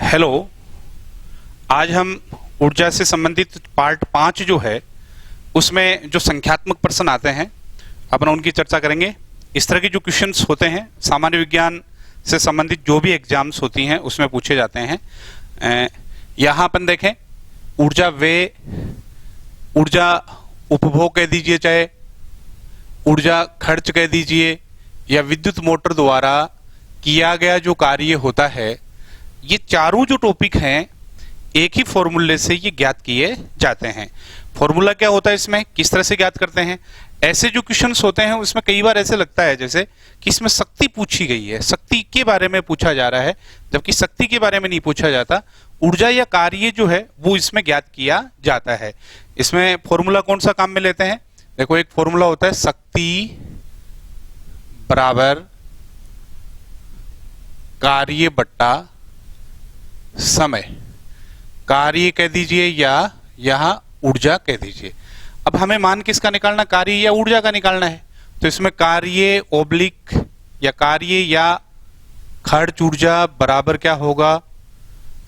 Hello. आज हम ऊर्जा से संबंधित पार्ट 5 जो है उसमें जो संख्यात्मक प्रश्न आते हैं अपन उनकी चर्चा करेंगे। इस तरह के जो क्वेश्चंस होते हैं सामान्य विज्ञान से संबंधित जो भी एग्जाम्स होती हैं उसमें पूछे जाते हैं। यहाँ अपन देखें ऊर्जा व्यय, ऊर्जा उपभोग कह दीजिए, चाहे ऊर्जा खर्च कह दीजिए, या विद्युत मोटर द्वारा किया गया जो कार्य होता है, ये चारों जो टॉपिक हैं एक ही फॉर्मूले से ये ज्ञात किए जाते हैं। फॉर्मूला क्या होता है, इसमें किस तरह से ज्ञात करते हैं। ऐसे जो क्वेश्चंस होते हैं उसमें कई बार ऐसे लगता है जैसे कि इसमें शक्ति पूछी गई है, शक्ति के बारे में पूछा जा रहा है, जबकि शक्ति के बारे में नहीं पूछा जाता। ऊर्जा या कार्य जो है वो इसमें ज्ञात किया जाता है। इसमें फॉर्मूला कौन सा काम में लेते हैं, देखो एक फॉर्मूला होता है शक्ति बराबर कार्य बट्टा समय, कार्य कह दीजिए या यहां ऊर्जा कह दीजिए। अब हमें मान किसका निकालना, कार्य या ऊर्जा का निकालना है। तो इसमें कार्य ओब्लिक या कार्य या खर्च ऊर्जा बराबर क्या होगा,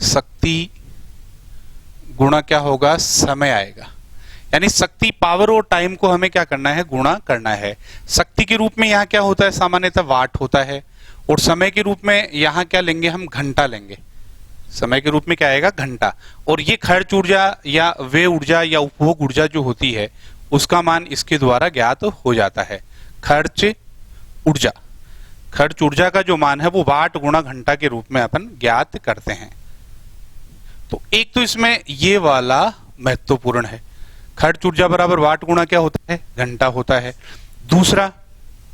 शक्ति गुणा क्या होगा, समय आएगा। यानी शक्ति पावर और टाइम को हमें क्या करना है, गुणा करना है। शक्ति के रूप में यहाँ क्या होता है, सामान्यतः वाट होता है, और समय के रूप में यहाँ क्या लेंगे, हम घंटा लेंगे। समय के रूप में क्या आएगा, घंटा। और ये खर्च ऊर्जा या व्यय ऊर्जा या उपभोग ऊर्जा जो होती है उसका मान इसके द्वारा ज्ञात हो जाता है। खर्च ऊर्जा, खर्च ऊर्जा का जो मान है वो वाट गुणा घंटा के रूप में अपन ज्ञात करते हैं। तो एक तो इसमें ये वाला महत्वपूर्ण है, खर्च ऊर्जा बराबर वाट गुणा क्या होता है, घंटा होता है। दूसरा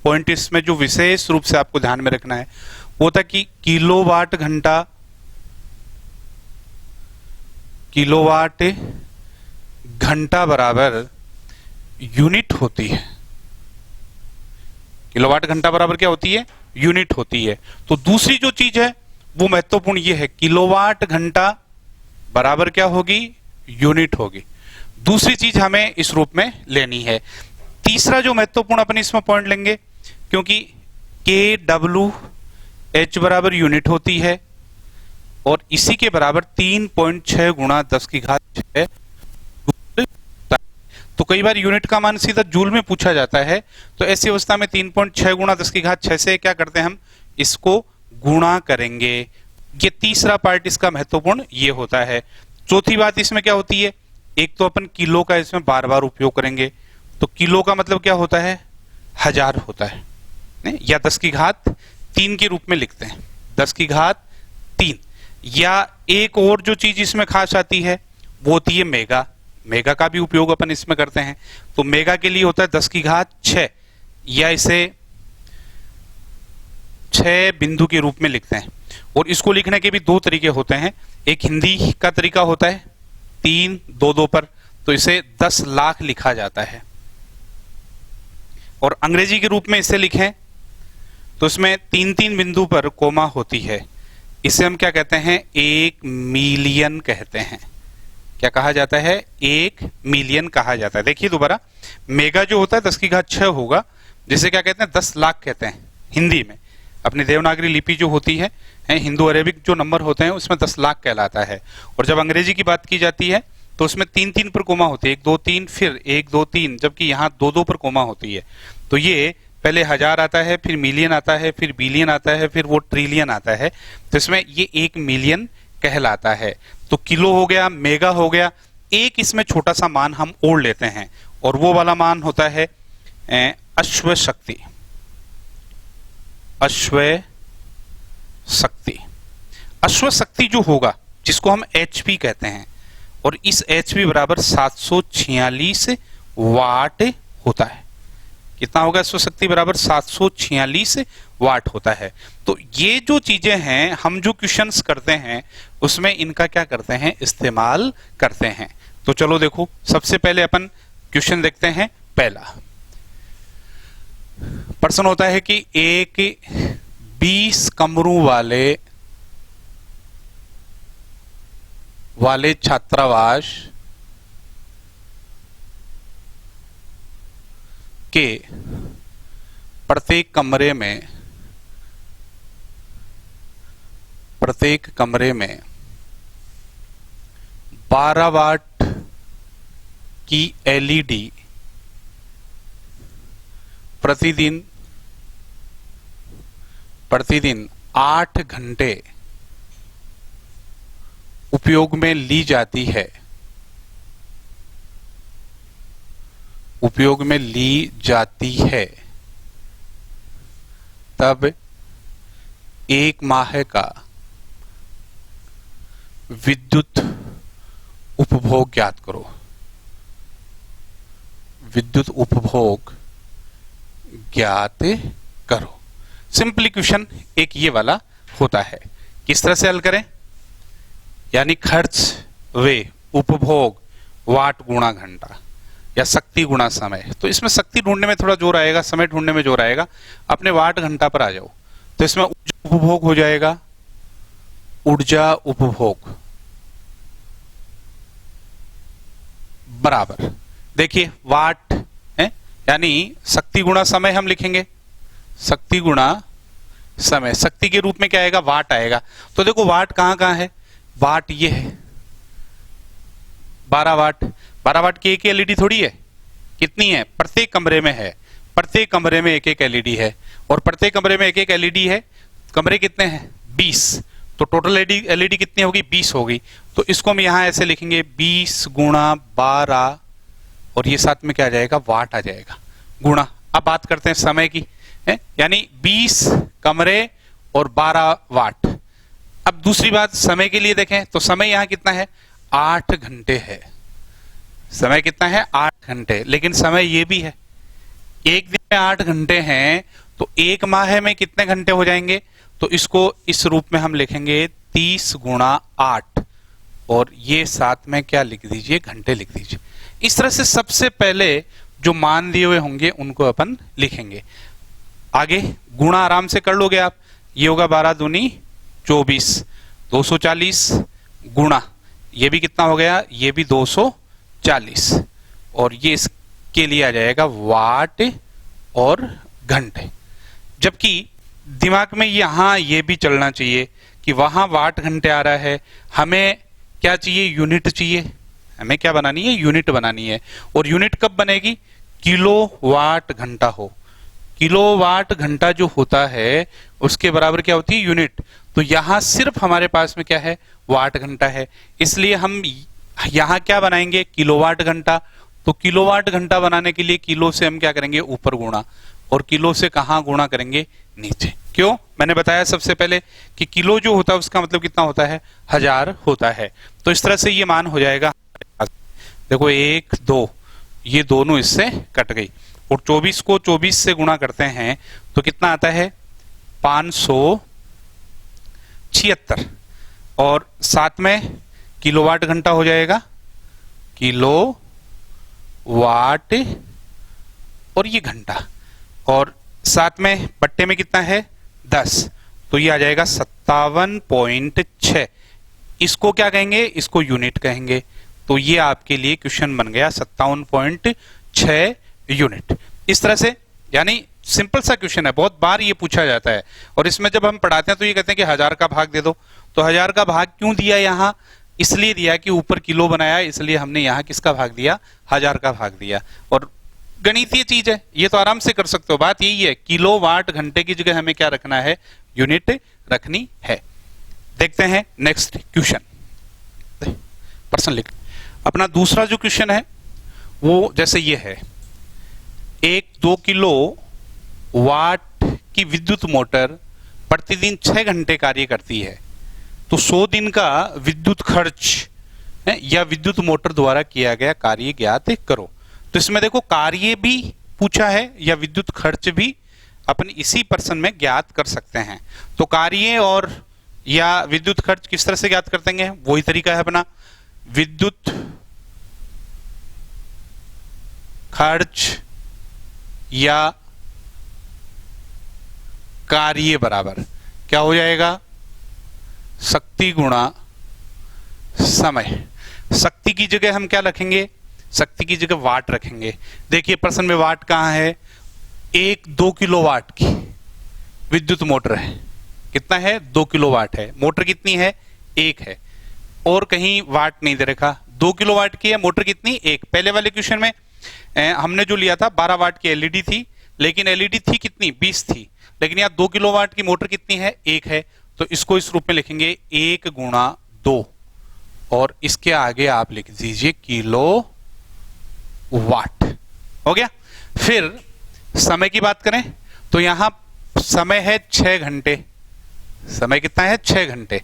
पॉइंट इसमें जो विशेष रूप से आपको ध्यान में रखना है वो था कि किलोवाट घंटा, किलोवाट घंटा बराबर यूनिट होती है। किलोवाट घंटा बराबर क्या होती है, यूनिट होती है। तो दूसरी जो चीज है वो महत्वपूर्ण ये है, किलोवाट घंटा बराबर क्या होगी, यूनिट होगी। दूसरी चीज हमें इस रूप में लेनी है। तीसरा जो महत्वपूर्ण अपन इसमें पॉइंट लेंगे, क्योंकि के डब्ल्यू एच बराबर यूनिट होती है और इसी के बराबर 3.6 गुणा 10 की घात 6 जूल। तो कई बार यूनिट का मान सीधा जूल में पूछा जाता है, तो ऐसी अवस्था में 3.6 गुणा 10 की घात 6 से क्या करते हैं, हम इसको गुणा करेंगे। ये तीसरा पार्ट इसका महत्वपूर्ण ये होता है। चौथी बात इसमें क्या होती है, एक तो अपन किलो का इसमें बार बार उपयोग करेंगे, तो किलो का मतलब क्या होता है, 1000 होता है, या 10 की घात 3 के रूप में लिखते हैं, 10 की घात 3। या एक और जो चीज इसमें खास आती है वो होती है मेगा, मेगा का भी उपयोग अपन इसमें करते हैं। तो मेगा के लिए होता है 10 की घात 6, या इसे 6 बिंदु के रूप में लिखते हैं। और इसको लिखने के भी दो तरीके होते हैं, एक हिंदी का तरीका होता है 3 2 2 पर, तो इसे 10 लाख लिखा जाता है। और अंग्रेजी के रूप में इसे लिखें तो इसमें 3 बिंदु पर कोमा होती है, इसे हम क्या कहते हैं, 1 मिलियन कहते हैं। क्या कहा जाता है, 1 मिलियन कहा जाता है। देखिए दोबारा, मेगा जो होता है 10 की घात 6 होगा, जिसे क्या कहते हैं, 10 लाख कहते हैं हिंदी में। अपनी देवनागरी लिपि जो होती है, हिंदू अरेबिक जो नंबर होते हैं उसमें 10 लाख कहलाता है। और जब अंग्रेजी की बात की जाती है तो उसमें 3 पर कोमा होती है, 1 2 3, फिर 1 2 3, जबकि यहाँ 2 2 पर कोमा होती है। तो ये पहले 1000 आता है, फिर मिलियन आता है, फिर बिलियन आता है, फिर वो ट्रिलियन आता है। तो इसमें ये 1 मिलियन कहलाता है। तो किलो हो गया, मेगा हो गया। एक इसमें छोटा सा मान हम और लेते हैं, और वो वाला मान होता है अश्व शक्ति। अश्व शक्ति, अश्व शक्ति जो होगा जिसको हम एचपी कहते हैं, और इस एचपी बराबर 746 वाट होता है। कितना होगा, अश्व शक्ति बराबर 746 वाट होता है। तो ये जो चीजें हैं हम जो क्वेश्चंस करते हैं उसमें इनका क्या करते हैं, इस्तेमाल करते हैं। तो चलो देखो, सबसे पहले अपन क्वेश्चन देखते हैं। पहला प्रश्न होता है कि एक 20 कमरों वाले छात्रावास के प्रत्येक कमरे में 12 वाट की एलईडी प्रतिदिन 8 घंटे उपयोग में ली जाती है, तब 1 माह का विद्युत उपभोग ज्ञात करो। विद्युत उपभोग ज्ञात करो। सिंपली क्वेश्चन एक ये वाला होता है। किस तरह से हल करें? यानी खर्च वे उपभोग वाट गुणा घंटा या शक्ति गुणा समय। तो इसमें शक्ति ढूंढने में थोड़ा जोर आएगा, समय ढूंढने में जोर आएगा। अपने वाट घंटा पर आ जाओ। तो इसमें ऊर्जा उपभोग हो जाएगा, ऊर्जा उपभोग बराबर, देखिए वाट है यानी शक्ति गुणा समय हम लिखेंगे, शक्ति गुणा समय। शक्ति के रूप में क्या आएगा? वाट आएगा। तो देखो वाट कहां कहां है? वाट ये है 12 वाट। 12 वाट की एक एलईडी थोड़ी है, कितनी है? प्रत्येक कमरे में है, प्रत्येक कमरे में एक एक एलईडी है, और प्रत्येक कमरे में एक एक एलईडी है। कमरे कितने हैं? 20। तो टोटल एलईडी कितनी होगी? 20 होगी। तो इसको हम यहां ऐसे लिखेंगे 20 गुणा 12, और ये साथ में क्या आ जाएगा? वाट आ जाएगा गुणा। अब बात करते हैं समय की, है यानी 20 कमरे और 12 वाट। अब दूसरी बात समय के लिए देखें तो समय यहां कितना है? 8 घंटे है। समय कितना है? 8 घंटे। लेकिन समय ये भी है, एक दिन में 8 घंटे हैं, तो 1 माह में कितने घंटे हो जाएंगे? तो इसको इस रूप में हम लिखेंगे 30 गुणा 8, और ये साथ में क्या लिख दीजिए? घंटे लिख दीजिए। इस तरह से सबसे पहले जो मान दिए हुए होंगे उनको अपन लिखेंगे। आगे गुणा आराम से कर लोगे आप। ये होगा 12 दूनी 24, 240 गुणा ये भी कितना हो गया? ये भी 240, और ये इसके लिए आ जाएगा वाट और घंटे। जबकि दिमाग में यहां ये भी चलना चाहिए कि वहां वाट घंटे आ रहा है, हमें क्या चाहिए? यूनिट चाहिए। हमें क्या बनानी है? यूनिट बनानी है। और यूनिट कब बनेगी? किलो वाट घंटा हो। किलो वाट घंटा जो होता है उसके बराबर क्या होती है? यूनिट। तो यहां सिर्फ हमारे पास में क्या है? वाट घंटा है। इसलिए हम यहां क्या बनाएंगे? किलोवाट घंटा। तो किलोवाट घंटा बनाने के लिए किलो से हम क्या करेंगे? ऊपर गुणा, और किलो से कहां गुणा करेंगे? नीचे। क्यों? मैंने बताया सबसे पहले कि किलो जो होता है उसका मतलब कितना होता है? 1000 होता है। तो इस तरह से ये मान हो जाएगा। देखो 1 2, ये दोनों इससे कट गई, और 24 को 24 से गुणा करते हैं तो कितना आता है? 576, और साथ में किलोवाट घंटा हो जाएगा, किलो वाट और ये घंटा, और साथ में बट्टे में कितना है? 10। तो ये आ जाएगा 57.6। इसको क्या कहेंगे? इसको यूनिट कहेंगे। तो ये आपके लिए क्वेश्चन बन गया 57.6 यूनिट। इस तरह से, यानी सिंपल सा क्वेश्चन है, बहुत बार ये पूछा जाता है, और इसमें जब हम पढ़ाते हैं तो ये कहते हैं कि 1000 का भाग दे दो। तो 1000 का भाग क्यों दिया? यहां इसलिए दिया कि ऊपर किलो बनाया, इसलिए हमने यहां किसका भाग दिया? 1000 का भाग दिया। और गणितीय चीज है, ये तो आराम से कर सकते हो। बात यही है, किलो वाट घंटे की जगह हमें क्या रखना है? यूनिट रखनी है। देखते हैं नेक्स्ट क्वेश्चन। पर्सन लिख। अपना दूसरा जो क्वेश्चन है वो जैसे ये है, एक 2 किलो वाट की विद्युत मोटर प्रतिदिन 6 घंटे कार्य करती है, तो 100 दिन का विद्युत खर्च या विद्युत मोटर द्वारा किया गया कार्य ज्ञात करो। तो इसमें देखो कार्य भी पूछा है या विद्युत खर्च भी अपन इसी प्रश्न में ज्ञात कर सकते हैं। तो कार्य और या विद्युत खर्च किस तरह से ज्ञात करते हैं? वही तरीका है अपना, विद्युत खर्च या कार्य बराबर क्या हो जाएगा? शक्ति गुणा समय। शक्ति की जगह हम क्या रखेंगे? शक्ति की जगह वाट रखेंगे। देखिए प्रश्न में वाट कहां है? 2 किलो वाट की विद्युत मोटर है। कितना है? 2 किलो वाट है। मोटर कितनी है? 1 है, और कहीं वाट नहीं दे रखा, 2 किलोवाट की है, मोटर कितनी, एक। पहले वाले क्वेश्चन में हमने जो लिया था 12 वाट की एलईडी थी, लेकिन एलईडी थी कितनी, 20 थी, लेकिन यहाँ 2 किलोवाट की मोटर कितनी है, एक है। तो इसको इस रूप में लिखेंगे 1 गुणा 2, और इसके आगे आप लिख दीजिए किलो वाट। हो गया। फिर समय की बात करें तो यहां समय है 6 घंटे। समय कितना है, 6 घंटे।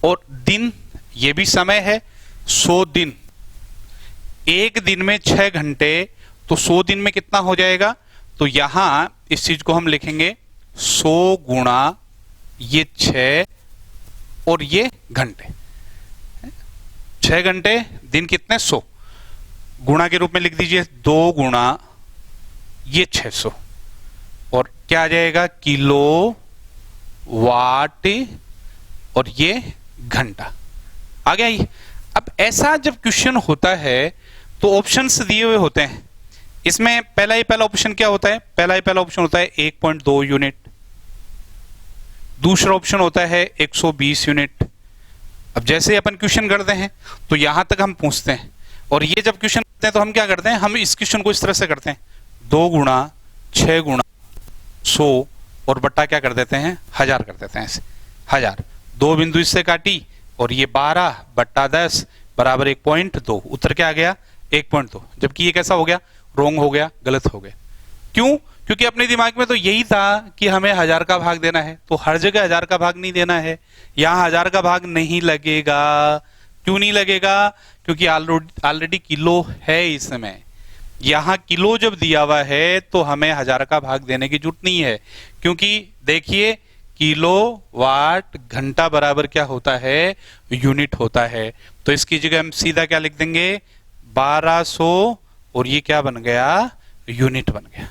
और दिन, ये भी समय है 100 दिन। एक दिन में 6 घंटे, तो 100 दिन में कितना हो जाएगा, तो यहां इस चीज को हम लिखेंगे 100 गुणा ये 6 और ये घंटे। 6 घंटे, दिन कितने, 100, गुणा के रूप में लिख दीजिए 2 गुणा ये 600, और क्या आ जाएगा, किलो वाट, और ये घंटा आ गया ये। अब ऐसा जब क्वेश्चन होता है तो ऑप्शंस दिए हुए होते हैं। इसमें पहला ऑप्शन क्या होता है, पहला ऑप्शन होता है 1.2 यूनिट, दूसरा ऑप्शन होता है 120 यूनिट। अब जैसे अपन क्वेश्चन करते हैं तो यहां तक हम पूछते हैं, और ये जब क्वेश्चन करते हैं तो हम क्या करते हैं, हम इस क्वेश्चन को इस तरह से करते हैं 2 गुणा 6 गुणा 100 और बट्टा क्या कर देते हैं, 1000 कर देते हैं। ऐसे 1000, 2 बिंदु इससे काटी, और ये 12 बट्टा 10 बराबर 1.2। उत्तर क्या आ गया, 1.2। जबकि ये कैसा हो गया, रॉन्ग हो गया, गलत हो गया। क्यों, क्योंकि अपने दिमाग में तो यही था कि हमें 1000 का भाग देना है, तो हर जगह 1000 का भाग नहीं देना है, यहां 1000 का भाग नहीं लगेगा। क्यों नहीं लगेगा, क्योंकि ऑलरेडी किलो है इसमें। यहां किलो जब दिया हुआ है तो हमें 1000 का भाग देने की जरूरत नहीं है, क्योंकि देखिए किलो वाट घंटा बराबर क्या होता है, यूनिट होता है। तो इसकी जगह हम सीधा क्या लिख देंगे, 1200, और ये क्या बन गया, यूनिट बन गया।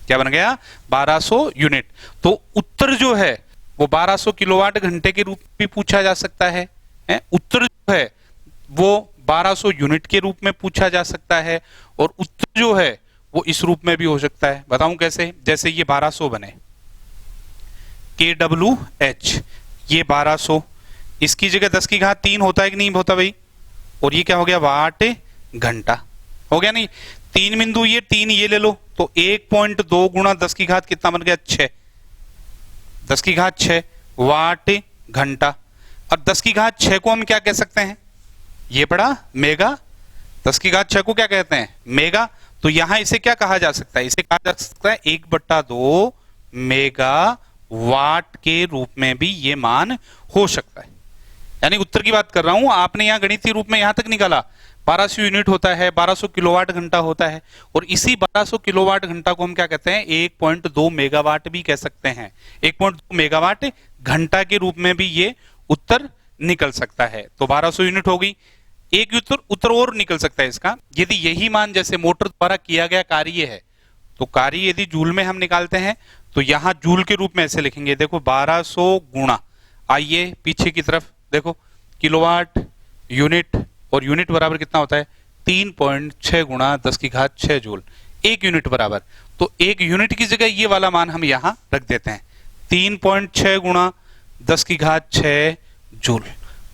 क्या बन गया, 1200 यूनिट। तो उत्तर जो है वो 1200 किलोवाट घंटे के रूप में पूछा जा सकता है। उत्तर जो है वो 1200 यूनिट के रूप में पूछा जा सकता है, और उत्तर जो है वो इस रूप में भी हो सकता है। बताऊं कैसे, जैसे ये 1200 बने, KWH, ये 1200, इसकी जगह 10 की घात 3 होता है कि नहीं होता भाई, और ये क्या हो गया, वाट घंटा हो गया। नहीं, 3 बिंदु ये 3 ये ले लो, तो 1.2 गुणा 10 की घात कितना बन गया, 6, 10 की घात 6 वाट घंटा। और 10 की घात 6 को हम क्या कह सकते हैं, ये पड़ा मेगा। 10 की घात 6 को क्या कहते हैं, मेगा। तो यहां इसे क्या कहा जा सकता है, इसे कहा जा सकता है 1/2 मेगा वाट के रूप में भी ये मान हो सकता है। यानी उत्तर की बात कर रहा हूं, आपने यहां गणितीय रूप में यहां तक निकाला 1200 यूनिट होता है, 1200 किलोवाट घंटा होता है, और इसी 1200 किलोवाट घंटा को हम क्या कहते हैं, 1.2 मेगावाट भी कह सकते हैं। 1.2 मेगावाट घंटा के रूप में भी ये उत्तर निकल सकता है। तो 1200 यूनिट हो गई। एक उत्तर और निकल सकता है इसका, यदि यही मान जैसे मोटर द्वारा किया गया कार्य है, तो कार्य यदि जूल में हम निकालते हैं तो यहां जूल के रूप में ऐसे लिखेंगे, देखो 1200 गुणा, आइए पीछे की तरफ देखो, किलोवाट यूनिट, और यूनिट बराबर कितना होता है, 3.6 गुणा 10 की घात 6 जूल, 1 यूनिट बराबर। तो 1 यूनिट की जगह ये वाला मान हम यहां रख देते हैं, 3.6 गुणा 10 की घात 6 जूल।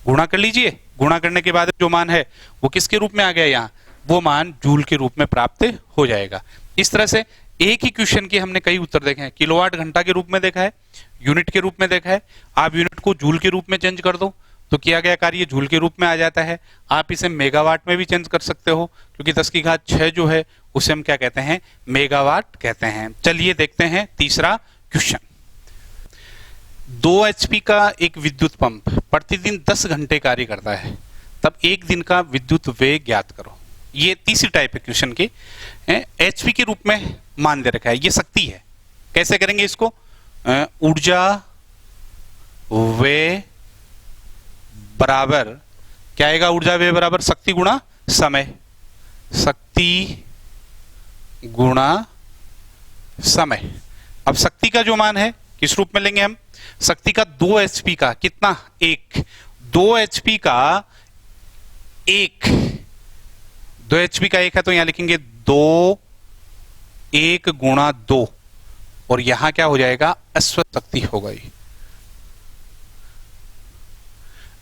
गुणा कर लीजिए, गुणा करने के बाद जो मान है वो किसके रूप में आ गया, यहाँ वो मान जूल के रूप में प्राप्त हो जाएगा। इस तरह से एक ही क्वेश्चन के हमने कई उत्तर देखे हैं, किलोवाट घंटा के रूप में देखा है, यूनिट के रूप में देखा है। आप यूनिट को जूल के रूप में चेंज कर दो तो किया गया कार्य जूल के रूप में आ जाता है। आप इसे मेगावाट में भी चेंज कर सकते हो, क्योंकि 10 की घात 6 जो है उसे हम क्या कहते हैं, मेगावाट कहते हैं। चलिए देखते हैं तीसरा क्वेश्चन। 2 HP का एक विद्युत पंप प्रतिदिन 10 घंटे कार्य करता है, तब एक दिन का विद्युत व्यय ज्ञात करो। ये तीसरी टाइप है क्वेश्चन की। HP के रूप में मान दे रखा है, ये शक्ति है। कैसे करेंगे इसको, ऊर्जा व्यय बराबर क्या आएगा, ऊर्जा व्यय बराबर शक्ति गुणा समय, शक्ति गुणा समय। अब शक्ति का जो मान है किस रूप में लेंगे हम, शक्ति का 2 HP का कितना, 1, 2 HP का 1, 2 HP का 1 है तो यहां लिखेंगे 2, 1 गुणा 2, और यहां क्या हो जाएगा, अश्व शक्ति हो गई,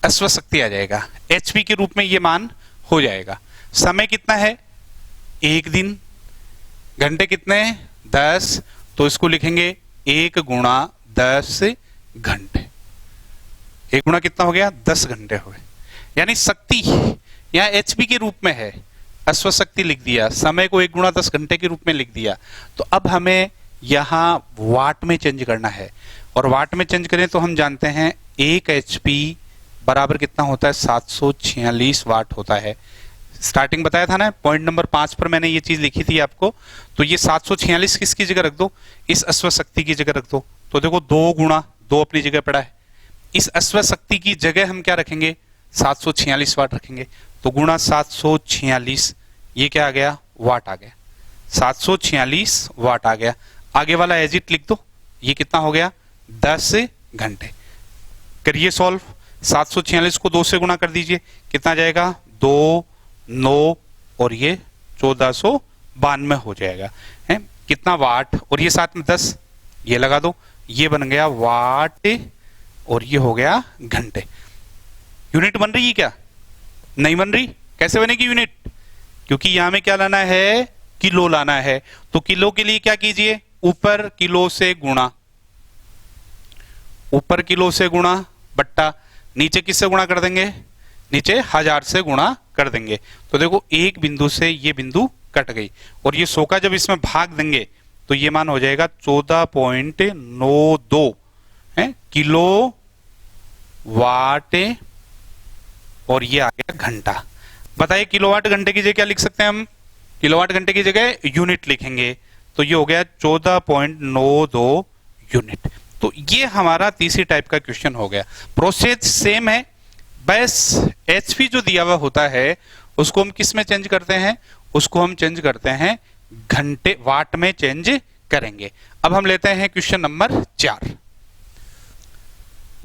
अश्व शक्ति आ जाएगा। HP के रूप में ये मान हो जाएगा। समय कितना है? 1 दिन। घंटे कितने हैं? 10। तो इसको लिखेंगे 1 गुणा 10 घंटे। 1 गुणा कितना हो गया? 10 घंटे हो गए। यानी शक्ति यहाँ एचपी के रूप में है, अश्व शक्ति लिख दिया, समय को 1 गुणा 10 घंटे के रूप में लिख दिया। तो अब हमें यहाँ वाट में चेंज करना है, और वाट में चेंज करें तो हम जानते हैं 1 एचपी बराबर कितना होता है? 746 वाट होता है। स्टार्टिंग बताया था ना, पॉइंट नंबर 5 पर मैंने ये चीज लिखी थी आपको। तो ये 746 किसकी जगह रख दो? इस अश्व शक्ति की जगह रख दो। तो देखो 2 गुणा 2 अपनी जगह पड़ा है, इस अश्व शक्ति की जगह हम क्या रखेंगे? 746 वाट रखेंगे। तो गुणा 746, ये क्या आ गया? वाट आ गया। 746 वाट आ गया। आगे वाला एज इट लिख दो, ये कितना हो गया? 10 घंटे। करिए सॉल्व। 746 को 2 से गुणा कर दीजिए, कितना जाएगा? 2 9 और ये 1492 हो जाएगा। है कितना वाट, और ये साथ में 10 ये लगा दो, ये बन गया वाट, और ये हो गया घंटे। यूनिट बन रही है क्या? नहीं बन रही। कैसे बनेगी यूनिट? क्योंकि यहां में क्या लाना है? किलो लाना है। तो किलो के लिए क्या कीजिए? ऊपर किलो से गुणा, ऊपर किलो से गुणा बट्टा, नीचे किससे गुणा कर देंगे? नीचे 1000 से गुणा कर देंगे। तो देखो एक बिंदु से ये बिंदु कट गई, और ये 100 का जब इसमें भाग देंगे तो ये मान हो जाएगा 14.92 है किलो वाट, और ये आ गया घंटा। बताइए किलोवाट घंटे की जगह क्या लिख सकते हैं हम? किलोवाट घंटे की जगह यूनिट लिखेंगे। तो ये हो गया 14.92 यूनिट। तो ये हमारा तीसरी टाइप का क्वेश्चन हो गया। प्रोसेस सेम है, बस एचपी जो दिया हुआ होता है उसको हम किस में चेंज करते हैं? उसको हम चेंज करते हैं घंटे, वाट में चेंज करेंगे। अब हम लेते हैं क्वेश्चन नंबर 4।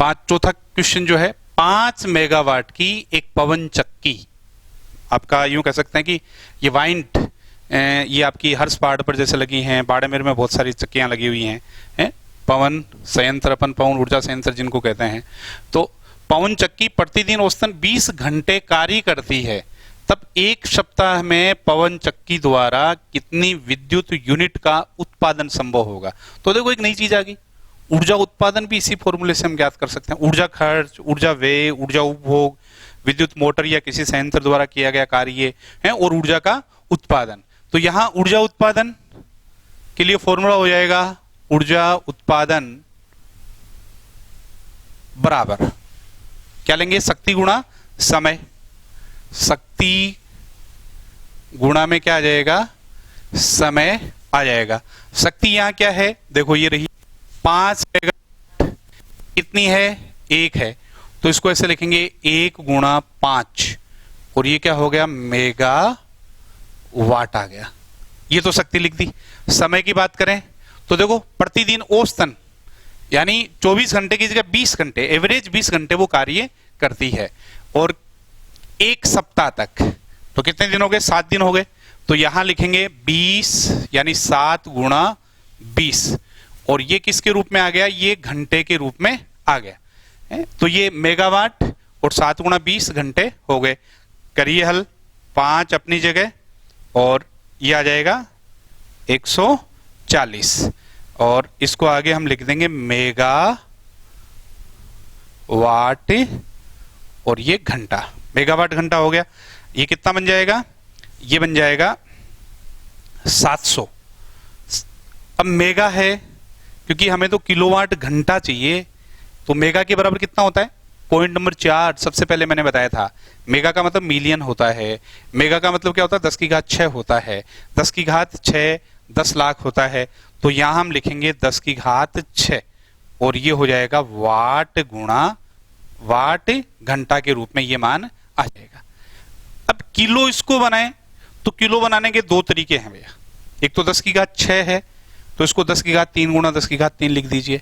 चौथा क्वेश्चन जो है, 5 मेगावाट की एक पवन चक्की, आपका यूं कह सकते हैं कि ये वाइंड, ये आपकी हर्ष पहाड़ पर जैसे लगी हैं, बाड़मेर में बहुत सारी चक्कियां लगी हुई हैं, पवन संयंत्र, अपन पवन ऊर्जा संयंत्र जिनको कहते हैं। तो पवन चक्की प्रतिदिन औसतन 20 घंटे कार्य करती है, तब एक सप्ताह में पवन चक्की द्वारा कितनी विद्युत यूनिट का उत्पादन संभव होगा? तो देखो एक नई चीज आ गई, ऊर्जा उत्पादन भी इसी फॉर्मूले से हम ज्ञात कर सकते हैं। ऊर्जा खर्च, ऊर्जा व्यय, ऊर्जा उपभोग, विद्युत मोटर या किसी संयंत्र द्वारा किया गया कार्य है, और ऊर्जा का उत्पादन। तो यहां ऊर्जा उत्पादन के लिए फॉर्मूला हो जाएगा ऊर्जा उत्पादन बराबर क्या लेंगे? शक्ति गुणा समय। शक्ति गुणा में क्या आ जाएगा? समय आ जाएगा। शक्ति यहां क्या है? देखो ये रही 5 मेगावाट, कितनी है? 1 है। तो इसको ऐसे लिखेंगे 1 गुणा 5, और ये क्या हो गया? मेगा वाट आ गया। ये तो शक्ति लिख दी। समय की बात करें तो देखो प्रतिदिन औसतन यानी 24 घंटे की जगह 20 घंटे, एवरेज 20 घंटे वो कार्य करती है, और एक सप्ताह तक, तो कितने दिन हो गए? 7 दिन हो गए। तो यहां लिखेंगे 20 यानी 7 गुणा 20, और ये किसके रूप में आ गया? ये घंटे के रूप में आ गया। तो ये मेगावाट और 7 गुणा 20 घंटे हो गए। करिए हल, 5 अपनी जगह और ये आ जाएगा 140, और इसको आगे हम लिख देंगे मेगा वाट, और ये घंटा, मेगावाट घंटा हो गया। ये कितना बन जाएगा? ये बन जाएगा 700। अब मेगा है, क्योंकि हमें तो किलोवाट घंटा चाहिए, तो मेगा के बराबर कितना होता है? पॉइंट नंबर 4 सबसे पहले मैंने बताया था, मेगा का मतलब मिलियन होता है। मेगा का मतलब क्या होता है? 10 की घात 6 होता है। 10 की घात 6 10 लाख होता है। तो यहां हम लिखेंगे 10 की घात 6, और ये हो जाएगा वाट गुणा वाट घंटा के रूप में ये मान आ जाएगा। अब किलो इसको बनाएं तो किलो बनाने के 2 तरीके हैं भैया। एक तो 10 की घात 6 है, तो इसको 10 की घात 3 गुणा 10 की घात 3 लिख दीजिए,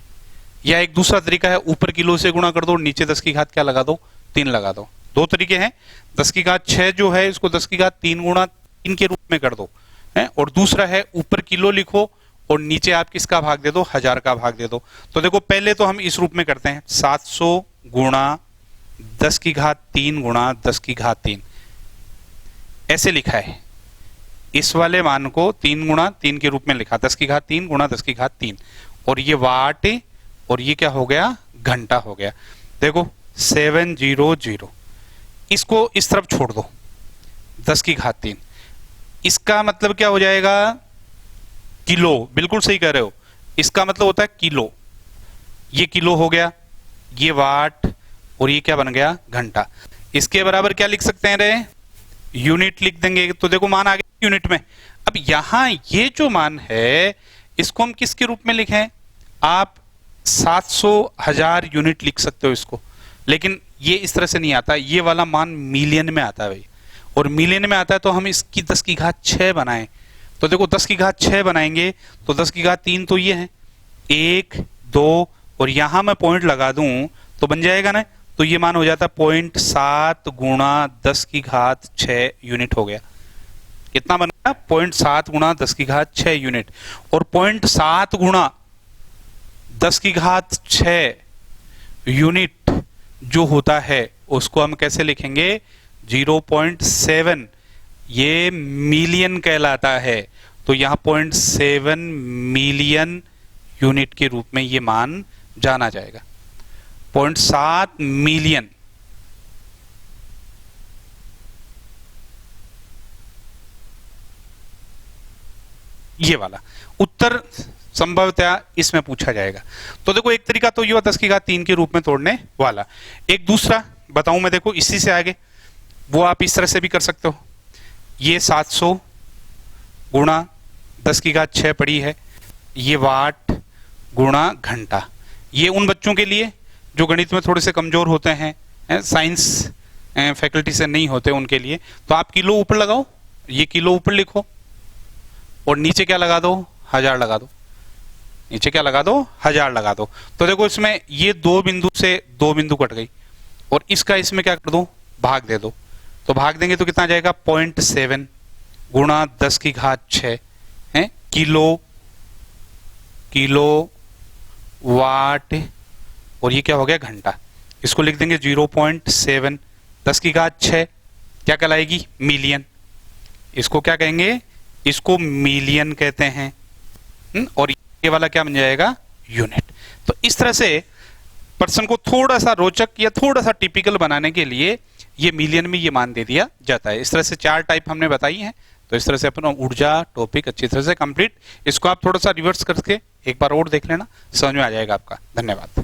या एक दूसरा तरीका है ऊपर किलो से गुणा कर दो, नीचे 10 की घात क्या लगा दो? 3 लगा दो। 2 तरीके हैं। 10 की घात 6 जो है इसको 10 की घात 3 गुणा 3 के रूप में कर दो है, और दूसरा है ऊपर किलो लिखो और नीचे आप किसका भाग दे दो? 1000 का भाग दे दो। तो देखो पहले तो हम इस रूप में करते हैं, 700 गुणा 10 की घात 3 गुणा 10 की घात 3, ऐसे लिखा है, इस वाले मान को 3 गुणा 3 के रूप में लिखा, 10 की घात 3 गुणा 10 की घात 3, और ये वाट और ये क्या हो गया, घंटा हो गया। देखो 700, इसको इस तरफ छोड़ दो, 10 की घात 3, इसका मतलब क्या हो जाएगा, किलो, बिल्कुल सही कह रहे हो, इसका मतलब होता है किलो, ये किलो हो गया, ये वाट और ये क्या बन गया, घंटा। इसके बराबर क्या लिख सकते हैं रे, यूनिट लिख देंगे, तो देखो मान आ गया यूनिट में। अब यहां ये जो मान है इसको हम किसके रूप में लिखें, आप 700 1000 यूनिट लिख सकते हो इसको, लेकिन ये इस तरह से नहीं आता, ये वाला मान मिलियन में आता है भाई, और मिलियन में आता है तो हम इसकी 10 की घात 6 बनाएं, तो देखो 10 की घात 6 बनाएंगे तो 10 की घात 3 तो ये है 1 2, और यहां मैं पॉइंट लगा दूं तो बन जाएगा ना, तो ये मान हो जाता 0.7 गुणा 10 की घात 6 यूनिट हो गया। कितना बन गया, 0.7 गुणा 10 की घात 6 यूनिट, और 0.7 गुणा 10 की घात 6 यूनिट जो होता है उसको हम कैसे लिखेंगे, 0.7, ये मिलियन कहलाता है, तो यहां 0.7 मिलियन यूनिट के रूप में ये मान जाना जाएगा, 0.7 मिलियन। ये वाला उत्तर संभवतः इसमें पूछा जाएगा। तो देखो एक तरीका तो ये हुआ 10 की घात 3 के रूप में तोड़ने वाला, एक दूसरा बताऊं मैं, देखो इसी से आगे वो आप इस तरह से भी कर सकते हो, ये 700 गुणा 10 की घात 6 पड़ी है, ये वाट गुणा घंटा। ये उन बच्चों के लिए जो गणित में थोड़े से कमजोर होते हैं, साइंस फैकल्टी से नहीं होते, उनके लिए तो आप किलो ऊपर लगाओ, ये किलो ऊपर लिखो और नीचे क्या लगा दो, 1000 लगा दो, नीचे क्या लगा दो, 1000 लगा दो। तो देखो इसमें ये 2 बिंदु से 2 बिंदु कट गई, और इसका इसमें क्या कर दो, भाग दे दो, तो भाग देंगे तो कितना आ जाएगा, 0.7 गुणा 10 की घात 6 है, किलो वाट, और ये क्या हो गया, घंटा। इसको लिख देंगे 0.7, 10 की घात 6 क्या कहलाएगी, मिलियन, इसको क्या कहेंगे, इसको मिलियन कहते हैं, और ये वाला क्या बन जाएगा, यूनिट। तो इस तरह से प्रश्न को थोड़ा सा रोचक या थोड़ा सा टिपिकल बनाने के लिए ये मिलियन में ये मान दे दिया जाता है। इस तरह से 4 टाइप हमने बताई हैं, तो इस तरह से अपना ऊर्जा टॉपिक अच्छी तरह से कंप्लीट, इसको आप थोड़ा सा रिवर्स करके एक बार और देख लेना, समझ में आ जाएगा आपका। धन्यवाद।